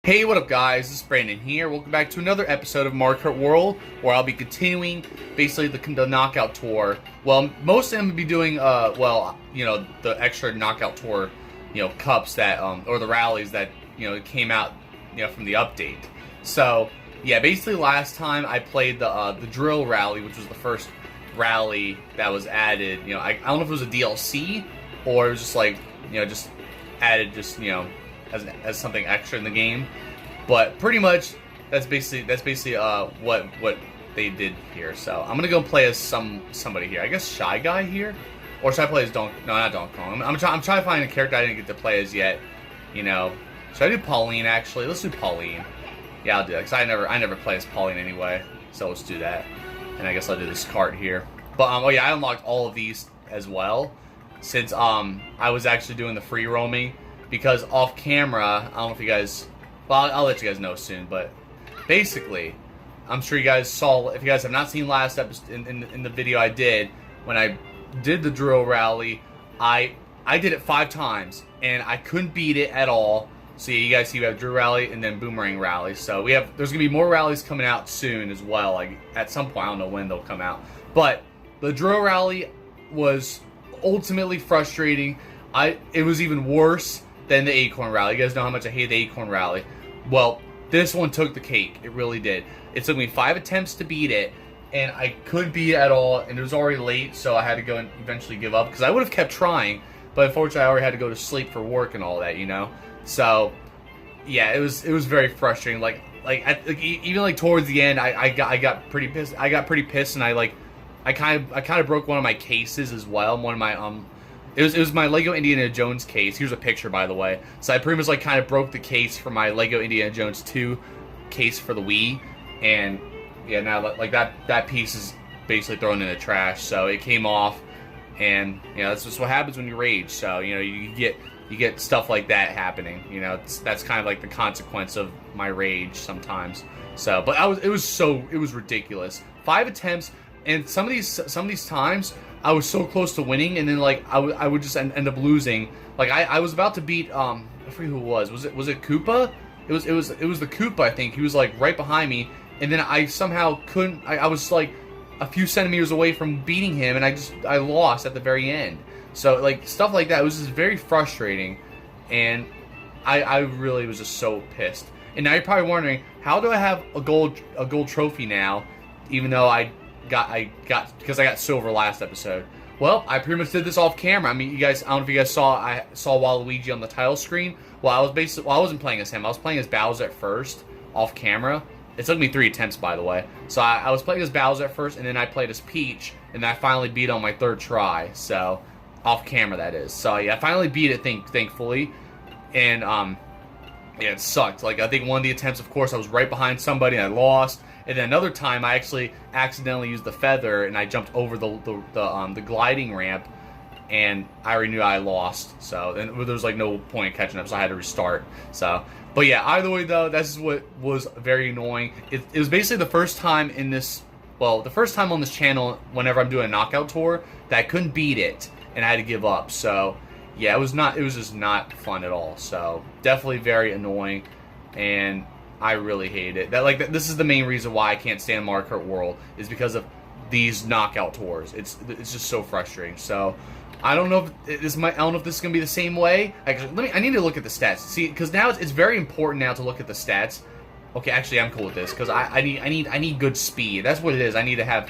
Hey, what up guys, this is Brandon here. Welcome back to another episode of Mario Kart World, where I'll be continuing basically the knockout tour. Well, most of them will be doing, the extra knockout tour, cups that, or the rallies that, came out, from the update. So, yeah, basically last time I played the drill rally, which was the first rally that was added. I don't know if it was a DLC, or it was just like, just added as something extra in the game, but pretty much that's basically what they did here. So I'm gonna go play as somebody here. I guess Shy Guy here, or should I play as No, not Donkey Kong. I'm trying to find a character I didn't get to play as yet. Should I do Pauline actually? Let's do Pauline. Yeah, I'll do that because I never play as Pauline anyway. So let's do that, and I guess I'll do this Kart here. But oh yeah, I unlocked all of these as well since I was actually doing the free roaming. Because off camera, I don't know if you guys, well, I'll let you guys know soon, but basically, I'm sure you guys saw, if you guys have not seen last episode, in the video I did, when I did the drill rally, I did it 5 times, and I couldn't beat it at all. So yeah, you guys see we have drill rally and then boomerang rally. So there's going to be more rallies coming out soon as well, like at some point, I don't know when they'll come out. But the drill rally was ultimately frustrating. It was even worse than the Acorn Rally. You guys know how much I hate the Acorn Rally. Well, this one took the cake. It really did. It took me 5 attempts to beat it, and I couldn't beat it at all, and it was already late, so I had to go and eventually give up, because I would have kept trying, but unfortunately I already had to go to sleep for work and all that, So, yeah, it was very frustrating. Even towards the end, I got pretty pissed. I got pretty pissed, and I kind of broke one of my cases as well. One of my It was my Lego Indiana Jones case. Here's a picture, by the way. So I pretty much kind of broke the case for my Lego Indiana Jones 2 case for the Wii, and yeah, now that piece is basically thrown in the trash. So it came off, and that's just what happens when you rage. So you get stuff like that happening. That's kind of like the consequence of my rage sometimes. So, but it was ridiculus. 5 attempts, and some of these times I was so close to winning, and then I would just end up losing. I was about to beat I forget who it was. Was it Koopa? It was the Koopa, I think. He was right behind me, and then I somehow couldn't. I was a few centimeters away from beating him, and I lost at the very end. So stuff like that, it was just very frustrating, and I really was just so pissed. And now you're probably wondering, how do I have a gold trophy now, even though because I got silver last episode? Well, I pretty much did this off camera. I mean, I don't know if you guys saw, I saw Waluigi on the title screen. Well, I wasn't playing as him. I was playing as Bowser at first, off camera. It took me 3 attempts, by the way. So I was playing as Bowser at first, and then I played as Peach, and then I finally beat on my 3rd try. So, off camera, that is. So yeah, I finally beat it, thankfully. And yeah, it sucked. I think one of the attempts, of course, I was right behind somebody, and I lost. And then another time, I actually accidentally used the feather, and I jumped over the gliding ramp, and I already knew I lost. So, and there was no point in catching up, so I had to restart. So, but yeah, either way though, that's what was very annoying. It was basically the first time the first time on this channel, whenever I'm doing a knockout tour, that I couldn't beat it, and I had to give up. So, yeah, it was just not fun at all. So, definitely very annoying, and I really hate it. This is the main reason why I can't stand Mario Kart World, is because of these knockout tours. It's just so frustrating. So I don't know if this is gonna be the same way. I need to look at the stats. See, because now it's very important now to look at the stats. Okay, actually I'm cool with this because I need good speed. That's what it is. I need to have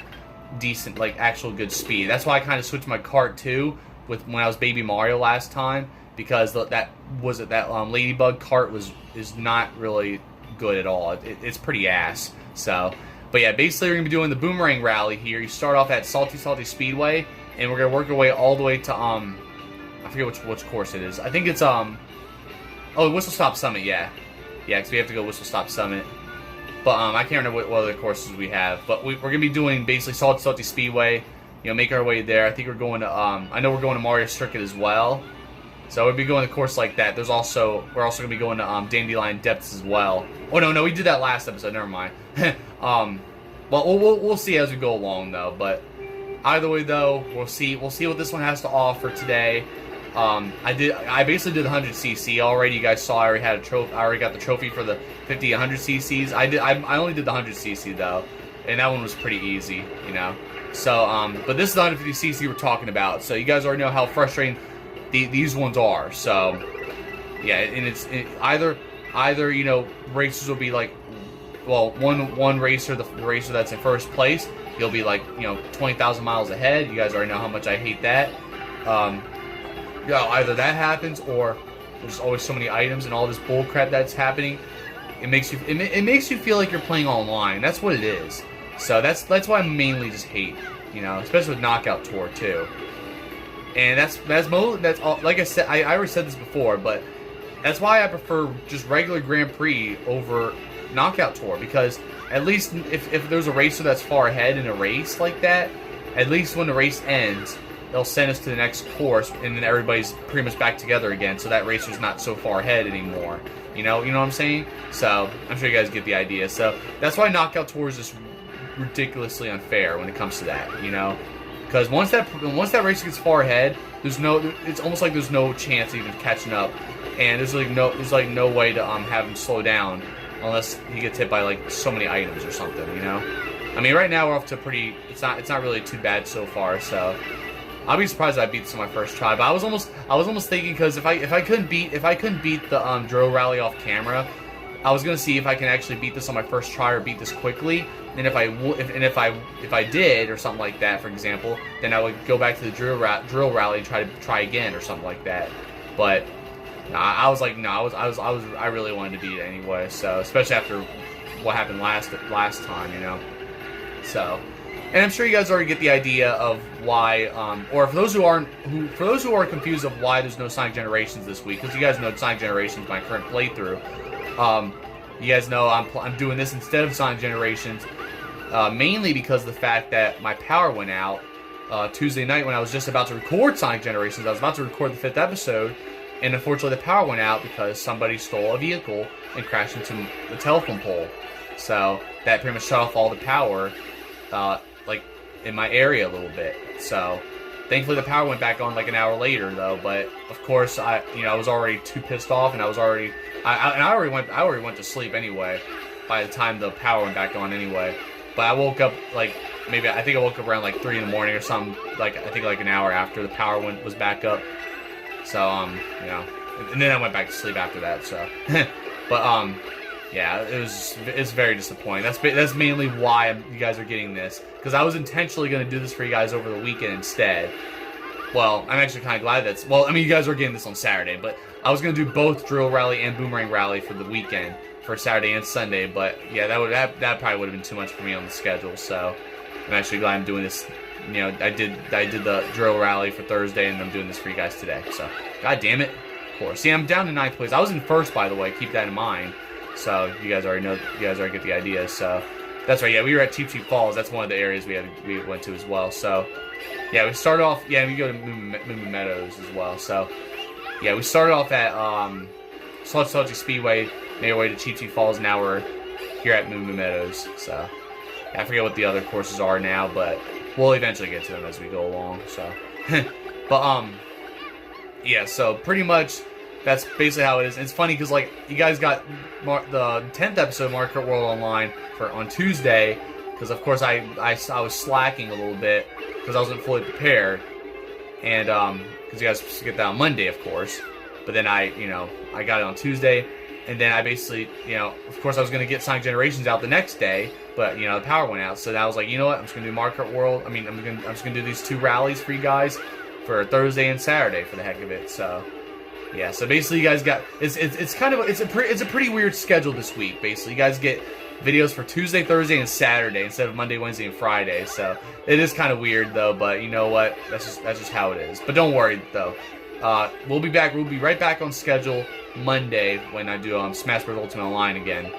decent actual good speed. That's why I kind of switched my Kart too when I was Baby Mario last time, because that Ladybug Kart is not really good at all. It's pretty ass. So, but yeah, basically we're gonna be doing the Boomerang Rally here. You start off at Salty Speedway, and we're gonna work our way all the way to I forget which course it is. I think it's Whistle Stop Summit. Yeah, because we have to go Whistle Stop Summit. But I can't remember what other courses we have. But we're gonna be doing basically Salty Speedway. Make our way there. I think we're going to I know we're going to Mario Circuit as well. So we'll be going to course like that. We're also gonna be going to Dandelion Depths as well. Oh no, we did that last episode. Never mind. Well, we'll see as we go along though. But either way though, we'll see what this one has to offer today. I basically did the 100cc already. You guys saw I already had a trophy. I already got the trophy for the 50, 100cc's. I only did the 100cc though, and that one was pretty easy, you know. So but this is the 150cc we're talking about. So you guys already know how frustrating these ones are. So yeah, and either you know, racers will be like, well, one racer, the racer that's in first place, he'll be like, you know, 20,000 miles ahead. You guys already know how much I hate that. You know, either that happens, or there's always so many items and all this bull crap that's happening. It makes you feel like you're playing online. That's what it is. So that's why I mainly just hate, you know, especially with Knockout Tour too. And that's all. Like I said, I already said this before, but that's why I prefer just regular Grand Prix over Knockout Tour, because at least if there's a racer that's far ahead in a race like that, at least when the race ends, they'll send us to the next course, and then everybody's pretty much back together again, so that racer's not so far ahead anymore. You know what I'm saying? So I'm sure you guys get the idea. So that's why Knockout Tour is just ridiculously unfair when it comes to that. You know, because once that racer gets far ahead, it's almost like there's no chance of even catching up, and there's like no way to have him slow down unless he gets hit by like so many items or something. You know, I mean, right now we're off to pretty. It's not really too bad so far. So I'll be surprised if I beat this on my first try. But I was almost thinking, because if I couldn't beat the drill rally off camera, I was gonna see if I can actually beat this on my first try or beat this quickly. And if I did or something like that, for example, then I would go back to the drill rally and try again or something like that. But I was like, no, I really wanted to beat it anyway. So especially after what happened last time, you know. So. And I'm sure you guys already get the idea of why, or for those who are confused of why there's no Sonic Generations this week, because you guys know Sonic Generations is my current playthrough. You guys know I'm doing this instead of Sonic Generations, mainly because of the fact that my power went out Tuesday night when I was just about to record Sonic Generations. I was about to record the 5th episode, and unfortunately the power went out because somebody stole a vehicle and crashed into the telephone pole. So that pretty much shut off all the power. Like in my area a little bit. So thankfully the power went back on like an hour later though, but of course I was already too pissed off, and I already went to sleep anyway by the time the power went back on anyway. But I woke up like I think I woke up around like 3 in the morning or something, like I think like an hour after the power was back up. So you know, and then I went back to sleep after that. So but yeah, it's very disappointing. That's mainly why you guys are getting this, because I was intentionally going to do this for you guys over the weekend instead. Well, I'm actually kind of glad well, I mean, you guys are getting this on Saturday, but I was going to do both Drill Rally and Boomerang Rally for the weekend, for Saturday and Sunday, but yeah, that probably would have been too much for me on the schedule, so I'm actually glad I'm doing this. You know, I did the Drill Rally for Thursday, and I'm doing this for you guys today, so god damn it. Of course. See, I'm down to 9th place. I was in first, by the way, keep that in mind. So you guys already get the idea. So that's right. Yeah, we were at Cheap Cheap Falls. That's one of the areas we went to as well. So yeah, we started off. Yeah, we go to Moon Meadows as well. So yeah, we started off at Salty Speedway, made our way to Cheap Cheap Falls. Now we're here at Moon Meadows. So yeah, I forget what the other courses are now, but we'll eventually get to them as we go along. So but yeah. So pretty much. That's basically how it is. And it's funny because, like, you guys got the 10th episode of Mario Kart World Online on Tuesday, because, of course, I was slacking a little bit because I wasn't fully prepared. And, because you guys supposed to get that on Monday, of course. But then I got it on Tuesday. And then I basically, of course, I was going to get Sonic Generations out the next day. But, the power went out. So then I was like, you know what? I'm just going to do Mario Kart World. I'm just going to do these 2 rallies for you guys for Thursday and Saturday for the heck of it. So yeah, so basically you guys got it's a pretty weird schedule this week. Basically, you guys get videos for Tuesday, Thursday, and Saturday instead of Monday, Wednesday, and Friday. So it is kind of weird though, but you know what? That's just how it is. But don't worry though. We'll be back. We'll be right back on schedule Monday when I do Smash Bros. Ultimate Online again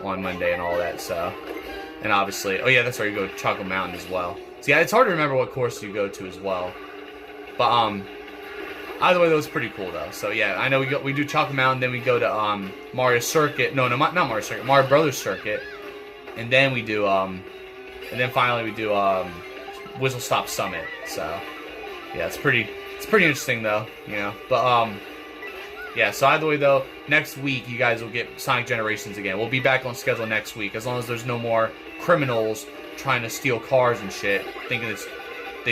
on Monday and all that. So, and obviously, oh yeah, that's where you go to Chocolate Mountain as well. So yeah, it's hard to remember what course you go to as well. But either way, that was pretty cool though. So yeah, I know we do Chocolate Mountain, then we go to Mario Circuit. No, not Mario Circuit. Mario Brothers Circuit, and then we do and then finally we do Whistle Stop Summit. So yeah, it's it's pretty interesting though, you know. But yeah. So either way though, next week you guys will get Sonic Generations again. We'll be back on schedule next week as long as there's no more criminals trying to steal cars and shit, they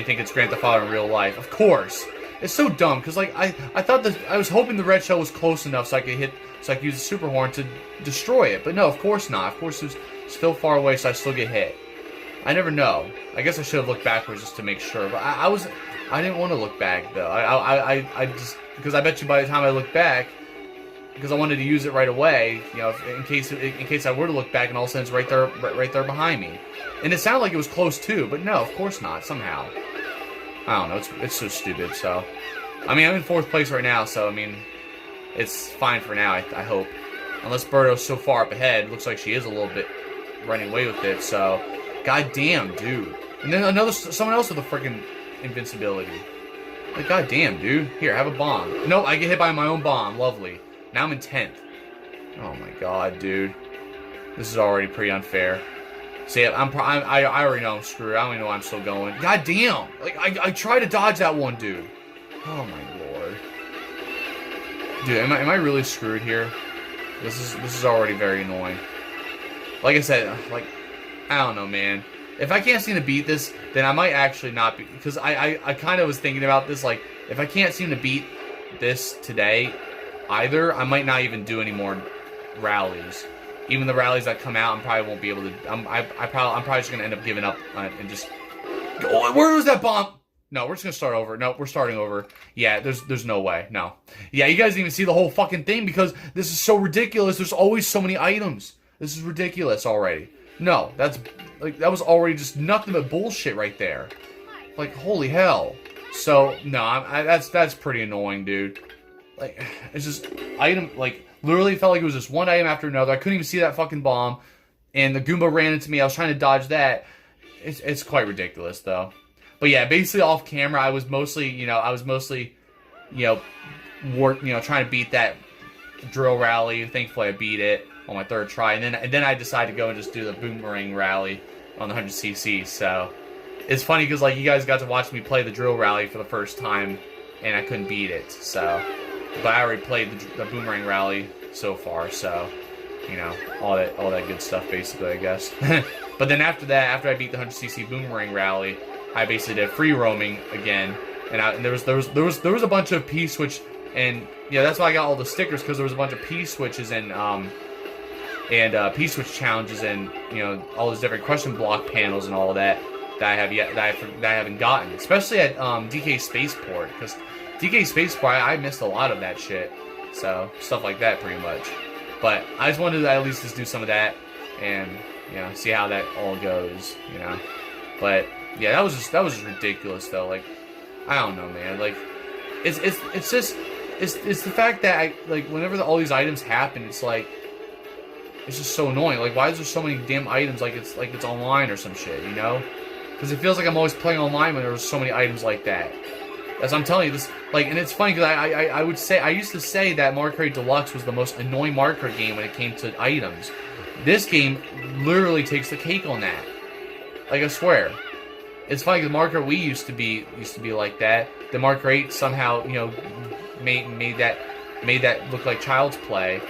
think it's Grand Theft Auto in real life. Of course. It's so dumb because like I thought that I was hoping the red shell was close enough so I could use the super horn to destroy it. But no, of course not. Of course it's still far away, so I still get hit. I never know. I guess I should have looked backwards just to make sure. But I didn't want to look back though. I just because I bet you by the time I look back, because I wanted to use it right away, you know, in case I were to look back and all of a sudden it's right there behind me. And it sounded like it was close too, but no, of course not. Somehow. I don't know, it's so stupid, so... I mean, I'm in 4th place right now, so, I mean, it's fine for now, I hope. Unless Birdo's so far up ahead, looks like she is a little bit running away with it, so... God damn, dude. And then someone else with a freaking invincibility. Like, god damn, dude. Here, have a bomb. No, I get hit by my own bomb, lovely. Now I'm in 10th. Oh my god, dude. This is already pretty unfair. See, I already know I'm screwed. I don't even know why I'm still going. God damn! Like, I tried to dodge that one, dude. Oh my lord. Dude, am I really screwed here? This is already very annoying. Like I said, like, I don't know, man. If I can't seem to beat this, then I might actually not be... Because I kind of was thinking about this, like, if I can't seem to beat this today, either, I might not even do any more rallies. Even the rallies that come out, I probably won't be able to... I'm probably just gonna end up giving up and just... Oh, where was that bomb? No, we're just gonna start over. No, we're starting over. Yeah, there's no way. No. Yeah, you guys didn't even see the whole fucking thing because this is so ridiculous. There's always so many items. This is ridiculous already. No, that was already just nothing but bullshit right there. Like, holy hell. So, no, that's pretty annoying, dude. Like, it's just item, like, literally felt like it was just one item after another. I couldn't even see that fucking bomb. And the Goomba ran into me. I was trying to dodge that. It's quite ridiculous, though. But yeah, basically off camera, I was mostly, trying to beat that drill rally. Thankfully, I beat it on my 3rd try. And then I decided to go and just do the Boomerang Rally on the 100cc. So, it's funny because, like, you guys got to watch me play the drill rally for the first time. And I couldn't beat it, so... But I already played the Boomerang Rally so far, so, you know, all that good stuff, basically, I guess. But then after that, after I beat the 100cc Boomerang Rally, I basically did free roaming again, and there was a bunch of P-switch, and yeah, that's why I got all the stickers, because there was a bunch of P-switches and P-switch challenges, and you know, all those different question block panels and all of that I haven't gotten, especially at DK Spaceport, because DK Spaceport, I missed a lot of that shit. So, stuff like that, pretty much. But, I just wanted to at least just do some of that, and, you know, see how that all goes, you know. But, yeah, that was just ridiculous, though. Like, I don't know, man. Like, it's the fact that, whenever all these items happen, it's like, it's just so annoying. Like, why is there so many damn items like it's online or some shit, you know? Because it feels like I'm always playing online when there's so many items like that. As I'm telling you, this, like, and it's funny because I used to say that Mario Kart Deluxe was the most annoying Mario Kart game when it came to items. This game literally takes the cake on that. Like, I swear. It's funny because Mario Kart Wii used to be like that. The Mario Kart 8 somehow, you know, made that look like child's play.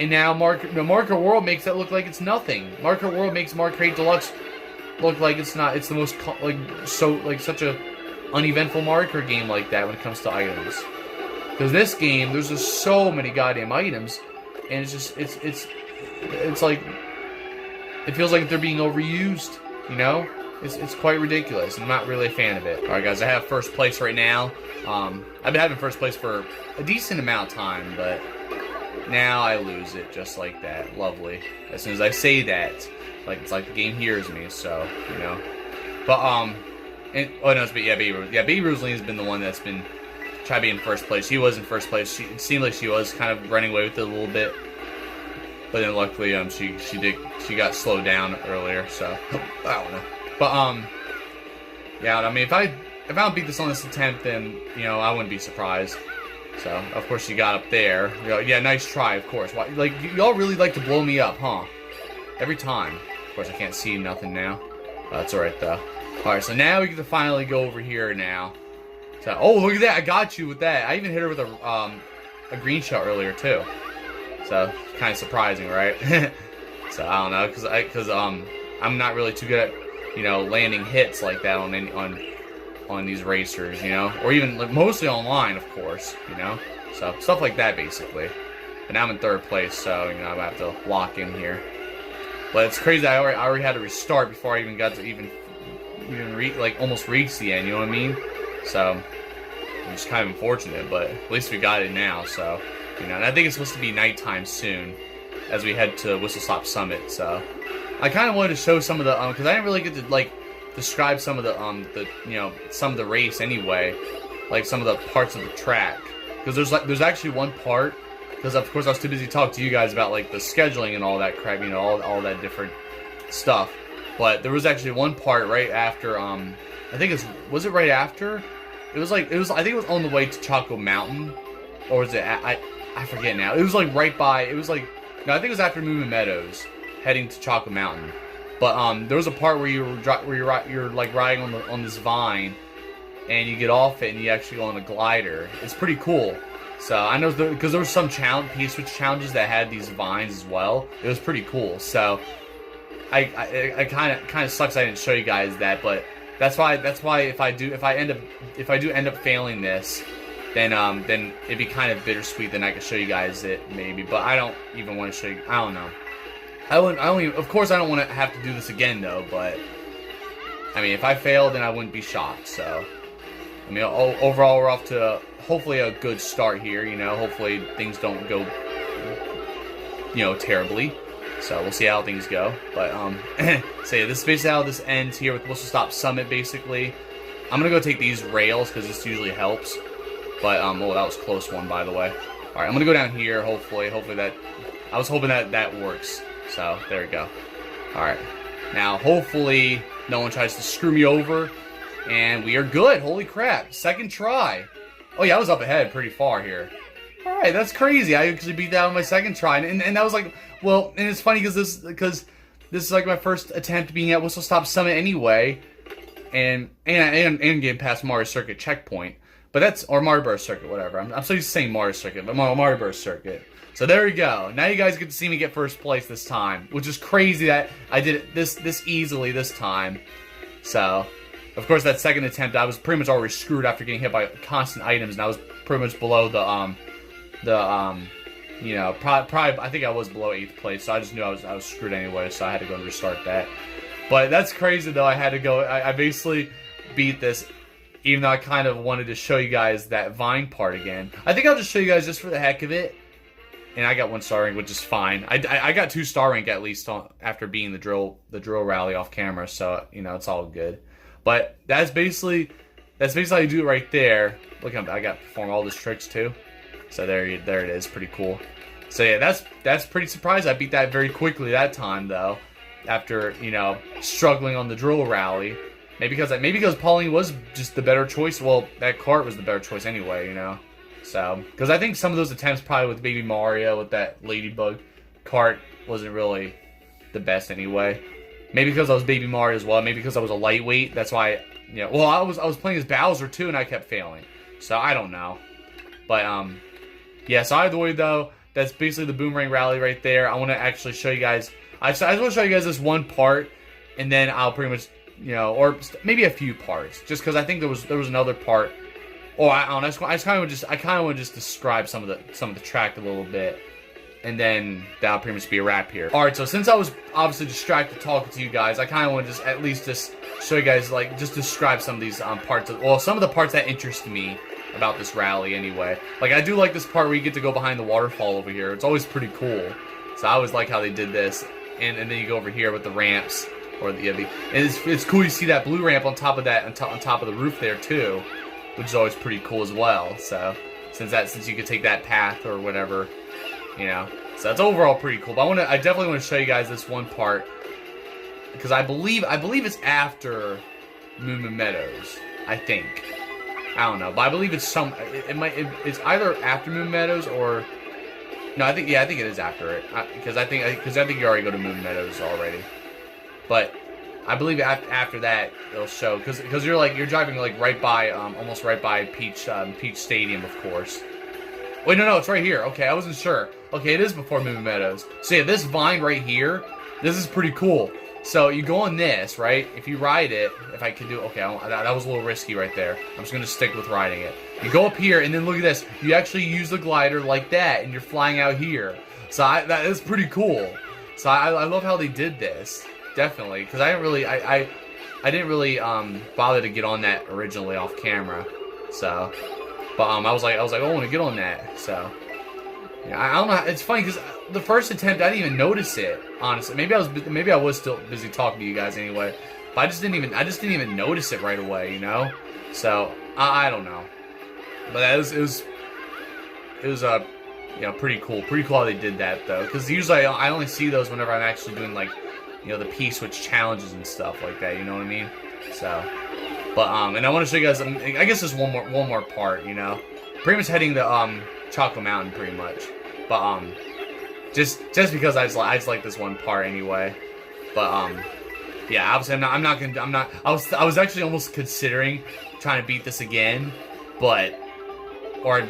And now Mario Kart World makes that look like it's nothing. Mario Kart World makes Mario Kart Deluxe look like it's not. It's the most such a uneventful Mario Kart game like that when it comes to items. Because this game, there's just so many goddamn items, and it's just it's like it feels like they're being overused. You know, it's quite ridiculous. I'm not really a fan of it. All right, guys, I have 1st place right now. I've been having 1st place for a decent amount of time, but now I lose it just like that. Lovely. As soon as I say that, it's like the game hears me. So you know, but Baby Ruth. Yeah, Baby Rosaline has been the one that's been trying to be in 1st place. She was in 1st place. It seemed like she was kind of running away with it a little bit, but then luckily she got slowed down earlier. So I don't know. But yeah, I mean if I don't beat this on this attempt, then you know I wouldn't be surprised. So of course she got up there. You know, yeah, nice try. Of course. Why, like y'all really like to blow me up, huh? Every time. Of course I can't see nothing now. That's alright though. Alright, so now we get to finally go over here now So, oh, look at that! I got you with that. I even hit her with a green shot earlier too. So, kind of surprising, right? So I don't know, because I'm not really too good at, you know, landing hits like that on these racers, you know, or even like, mostly online, of course, you know. So stuff like that basically. But now I'm in third place, so you know I'm gonna have to lock in here. But it's crazy. I already had to restart before I even got to even almost reach the end. You know what I mean? So it's kind of unfortunate, but at least we got it now. So you know, and I think it's supposed to be nighttime soon as we head to Whistle Stop Summit. So I kind of wanted to show some of the because I didn't really get to like describe some of the you know, some of the race anyway, like some of the parts of the track, because there's actually one part, because of course I was too busy to talk to you guys about like the scheduling and all that crap, you know, all that different stuff. But there was actually one part right after I think was it right after? I think it was on the way to Choco Mountain, or was it I forget now. It was like right by, it was like, no, I think it was after Moon Meadows heading to Choco Mountain. But there was a part where you're like riding on this vine, and you get off it and you actually go on a glider. It's pretty cool. So I know because there was some P-Switch challenges that had these vines as well. It was pretty cool. So I kind of sucks I didn't show you guys that, but that's why if I do end up failing this, then it'd be kind of bittersweet. Then I could show you guys it maybe, but I don't even want to show you. I don't know. Of course, I don't want to have to do this again, though, but, I mean, if I fail, then I wouldn't be shocked, so, I mean, overall, we're off to, hopefully, a good start here, you know, hopefully things don't go, you know, terribly, so we'll see how things go, but, so yeah, this is basically how this ends here with Whistle Stop Summit, basically. I'm gonna go take these rails, because this usually helps, but, oh, that was a close one, by the way. Alright, I'm gonna go down here, hopefully I was hoping that works. So, there we go. Alright. Now, hopefully, no one tries to screw me over. And we are good. Holy crap. Second try. Oh, yeah, I was up ahead pretty far here. Alright, that's crazy. I actually beat that on my second try. And that was like, well, and it's funny because this is like my first attempt being at Whistle Stop Summit anyway. And getting past Mario Circuit checkpoint. But that's, or Mario Bros. Circuit, whatever. I'm so used to saying Mario Circuit, but Mario Bros. Circuit. So there we go. Now you guys get to see me get first place this time, which is crazy that I did it this easily this time. So, of course, that second attempt, I was pretty much already screwed after getting hit by constant items, and I was pretty much below you know, probably I think I was below 8th place, so I just knew I was screwed anyway, so I had to go and restart that. But that's crazy though. I had to go. I basically beat this, even though I kind of wanted to show you guys that vine part again. I think I'll just show you guys just for the heck of it. And I got 1 star rank, which is fine. I got 2 star rank at least after being the drill rally off camera, so you know it's all good. But that's basically how you do it right there. Look, I got to perform all these tricks too. So there it is, pretty cool. So yeah, that's pretty surprised. I beat that very quickly that time though, after you know struggling on the drill rally. Maybe because Pauline was just the better choice. Well, that Kart was the better choice anyway, you know. So, because I think some of those attempts probably with Baby Mario, with that Ladybug Kart, wasn't really the best anyway. Maybe because I was Baby Mario as well. Maybe because I was a lightweight. That's why, you know. Well, I was playing as Bowser too, and I kept failing. So I don't know. But yeah. So either way though, that's basically the Boomerang Rally right there. I want to actually show you guys. I just want to show you guys this one part, and then I'll pretty much, you know, or maybe a few parts, just because I think there was another part. Oh, I don't know. I kind of want to just describe some of the track a little bit, and then that'll pretty much be a wrap here. All right, so since I was obviously distracted talking to you guys, I kind of want to just at least just show you guys, like, just describe some of these parts. Some of the parts that interest me about this rally anyway. Like, I do like this part where you get to go behind the waterfall over here. It's always pretty cool. So I always like how they did this, and then you go over here with the ramps, or and it's cool. You see that blue ramp on top of that, on top of the roof there too, which is always pretty cool as well. So since you could take that path or whatever, you know, so that's overall pretty cool. But I definitely want to show you guys this one part, because I believe it's after Moon Meadows. I think, I don't know, but I believe it's it's either after Moon Meadows or no. I think it is after it, because I think you already go to Moon Meadows already. But I believe after that it'll show, because you're driving like right by almost right by Peach Stadium, of course. Wait, no, it's right here. Okay, I wasn't sure. Okay, it is before Movie Meadows. So yeah, this vine right here, this is pretty cool. So you go on this, right? If you ride it, if I could do, okay, that was a little risky right there. I'm just gonna stick with riding it. You go up here, and then look at this. You actually use the glider like that, and you're flying out here. So that is pretty cool. So I love how they did this, definitely, because I didn't really bother to get on that originally off camera. So, but I was like, oh, I want to get on that. So, yeah, I don't know. It's funny because the first attempt I didn't even notice it. Honestly, maybe I was still busy talking to you guys anyway. But I just didn't even notice it right away, you know. So I don't know. But it was you know, pretty cool how they did that though. Because usually I only see those whenever I'm actually doing like, you know, the P-switch challenges and stuff like that. You know what I mean? So, but and I want to show you guys. I guess just one more part. You know, pretty much heading to Chocolate Mountain, pretty much. But just because I just like this one part anyway. But yeah, obviously I'm not. I was actually almost considering trying to beat this again, but or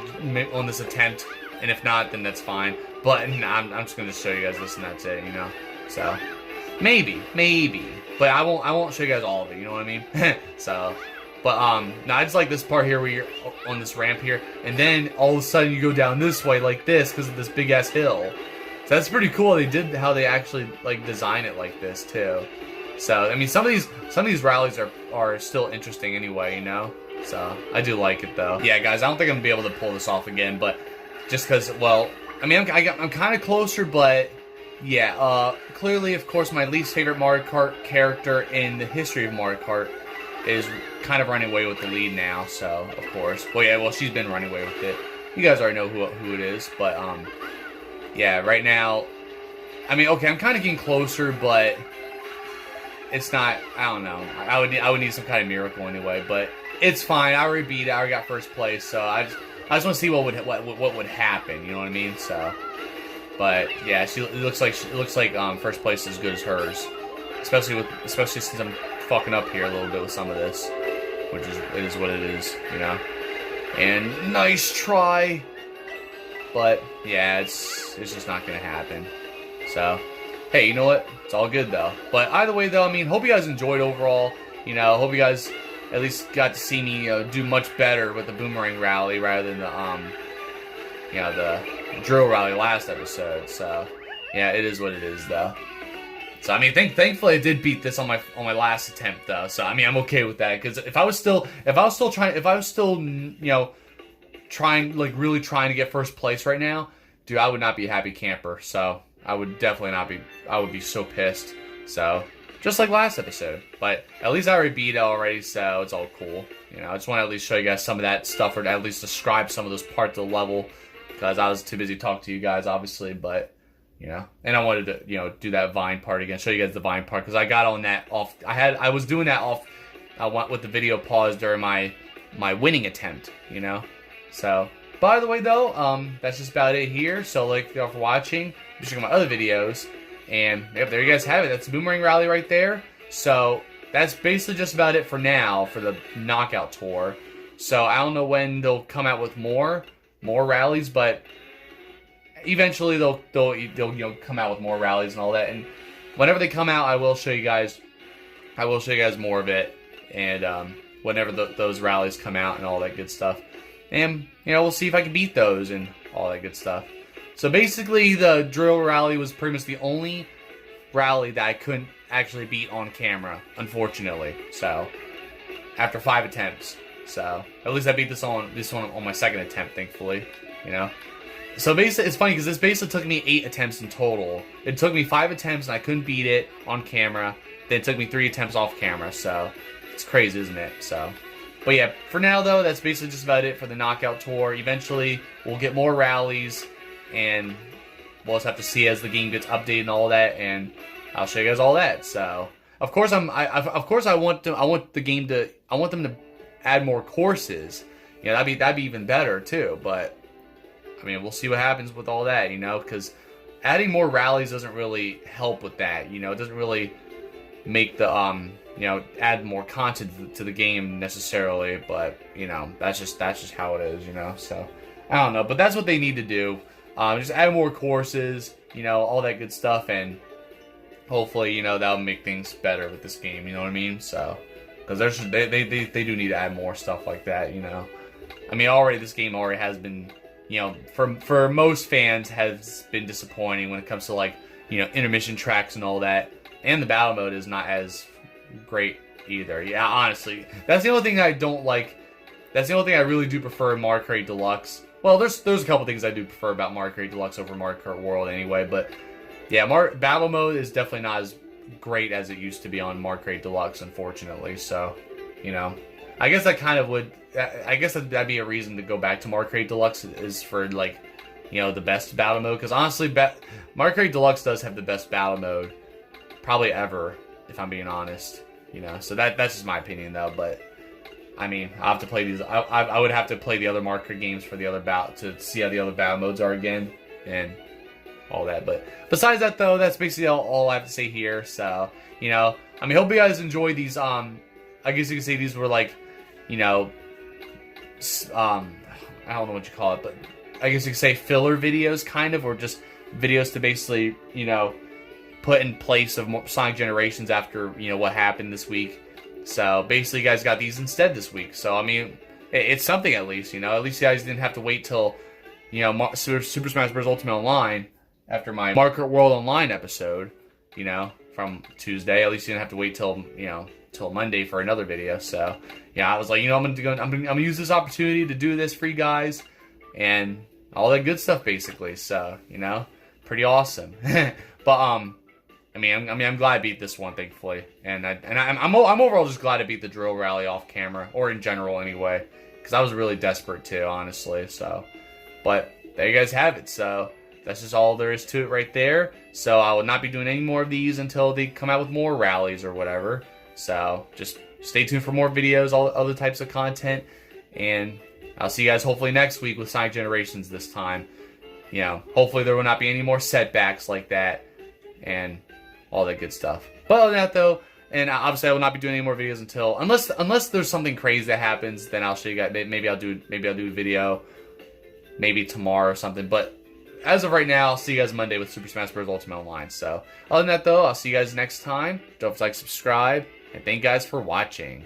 on this attempt, and if not, then that's fine. But nah, I'm just gonna show you guys this and that's it, you know. So maybe, but I won't show you guys all of it. You know what I mean? So. But now I just like this part here where you're on this ramp here, and then all of a sudden you go down this way like this because of this big ass hill. So that's pretty cool. They did how they actually like design it like this too. So I mean, some of these rallies are still interesting anyway, you know. So I do like it though. Yeah, guys, I don't think I'm gonna be able to pull this off again, but just because, well, I mean, I'm kind of closer, but yeah, clearly, of course, my least favorite Mario Kart character in the history of Mario Kart is kind of running away with the lead now, so, of course. Well, yeah, she's been running away with it. You guys already know who it is, but, yeah, right now, I mean, okay, I'm kind of getting closer, but it's not, I don't know. I would need some kind of miracle anyway, but it's fine. I already beat it. I already got first place, so I just want to see what would happen, you know what I mean? So, but, yeah, it looks like first place is as good as hers, especially since I'm fucking up here a little bit with some of this, which is what it is, you know. And nice try, but yeah, it's just not gonna happen. So, hey, you know what? It's all good though. But either way, though, I mean, hope you guys enjoyed overall. You know, hope you guys at least got to see me do much better with the Boomerang Rally rather than the you know, the Drill Rally last episode. So, yeah, it is what it is though. So I mean, thankfully I did beat this on my last attempt though. So I mean, I'm okay with that, because if I was still you know, really trying to get first place right now, dude, I would not be a happy camper. So I would definitely not be. I would be so pissed. So just like last episode, but at least I already beat it already, so it's all cool. You know, I just want to at least show you guys some of that stuff, or at least describe some of those parts of the level, because I was too busy talking to you guys, obviously, but. You know, and I wanted to, you know, do that vine part again, show you guys the vine part, because I got on that off. I was doing that off. I went with the video paused during my winning attempt. You know, so by the way though, that's just about it here. So like, y'all for watching. Be checking my other videos, and yep, there you guys have it. That's Boomerang Rally right there. So that's basically just about it for now for the knockout tour. So I don't know when they'll come out with more rallies, but. Eventually they'll you know, come out with more rallies and all that, and whenever they come out, I will show you guys more of it, and whenever those rallies come out and all that good stuff, and you know, we'll see if I can beat those and all that good stuff. So basically, the Drill Rally was pretty much the only rally that I couldn't actually beat on camera, unfortunately. So after 5 attempts, so at least I beat this one on my second attempt, thankfully, you know. So basically, it's funny because this basically took me 8 attempts in total. It took me 5 attempts and I couldn't beat it on camera. Then it took me 3 attempts off camera. So it's crazy, isn't it? So, but yeah, for now though, that's basically just about it for the knockout tour. Eventually, we'll get more rallies, and we'll just have to see as the game gets updated and all that. And I'll show you guys all that. So, of course, I want them to add more courses. You know, that'd be even better too. But I mean, we'll see what happens with all that, you know, because adding more rallies doesn't really help with that, you know. It doesn't really, make the you know, add more content to the game necessarily, but you know, that's just how it is, you know. So I don't know, but that's what they need to do. Just add more courses, you know, all that good stuff, and hopefully, you know, that'll make things better with this game. You know what I mean? So because they do need to add more stuff like that, you know. I mean, already this game already has been, you know, for most fans has been disappointing when it comes to, like, you know, intermission tracks and all that, and the battle mode is not as great either. Yeah, honestly, that's the only thing I don't like. That's the only thing I really do prefer in Mario Kart Deluxe. Well, there's a couple things I do prefer about Mario Kart Deluxe over Mario Kart World anyway, but yeah, battle mode is definitely not as great as it used to be on Mario Kart Deluxe, unfortunately. So, you know, I guess that kind of would, I guess that'd be a reason to go back to Mario Kart Deluxe, is for, like, you know, the best battle mode, because honestly, Mario Kart Deluxe does have the best battle mode probably ever, if I'm being honest, you know. So that's just my opinion, though. But I mean, I have to play these. I would have to play the other Mario Kart games for the other to see how the other battle modes are again and all that. But besides that, though, that's basically all I have to say here. So, you know, I mean, hope you guys enjoyed these. I guess you could say these were, like, you know, I don't know what you call it, but I guess you could say filler videos, kind of, or just videos to basically, you know, put in place of Sonic Generations after, you know, what happened this week. So basically, you guys got these instead this week. So I mean, it's something at least, you know. At least you guys didn't have to wait till, you know, Super Smash Bros. Ultimate Online after my Mario Kart World Online episode, you know, from Tuesday. At least you didn't have to wait till, you know, till Monday for another video. So yeah, I was like, you know, I'm gonna use this opportunity to do this for you guys and all that good stuff, basically. So, you know, pretty awesome. But I mean, I'm glad I beat this one, thankfully, and I'm overall just glad I beat the drill rally off camera, or in general anyway, because I was really desperate too, honestly. So, but there you guys have it. So that's just all there is to it right there. So I will not be doing any more of these until they come out with more rallies or whatever. So just stay tuned for more videos, all other types of content, and I'll see you guys hopefully next week with Sonic Generations this time. You know, hopefully there will not be any more setbacks like that, and all that good stuff. But other than that, though, and obviously I will not be doing any more videos until, unless there's something crazy that happens, then I'll show you guys. Maybe I'll do a video, maybe tomorrow or something. But as of right now, I'll see you guys Monday with Super Smash Bros. Ultimate Online. So other than that, though, I'll see you guys next time. Don't forget to like, subscribe, and thank you guys for watching.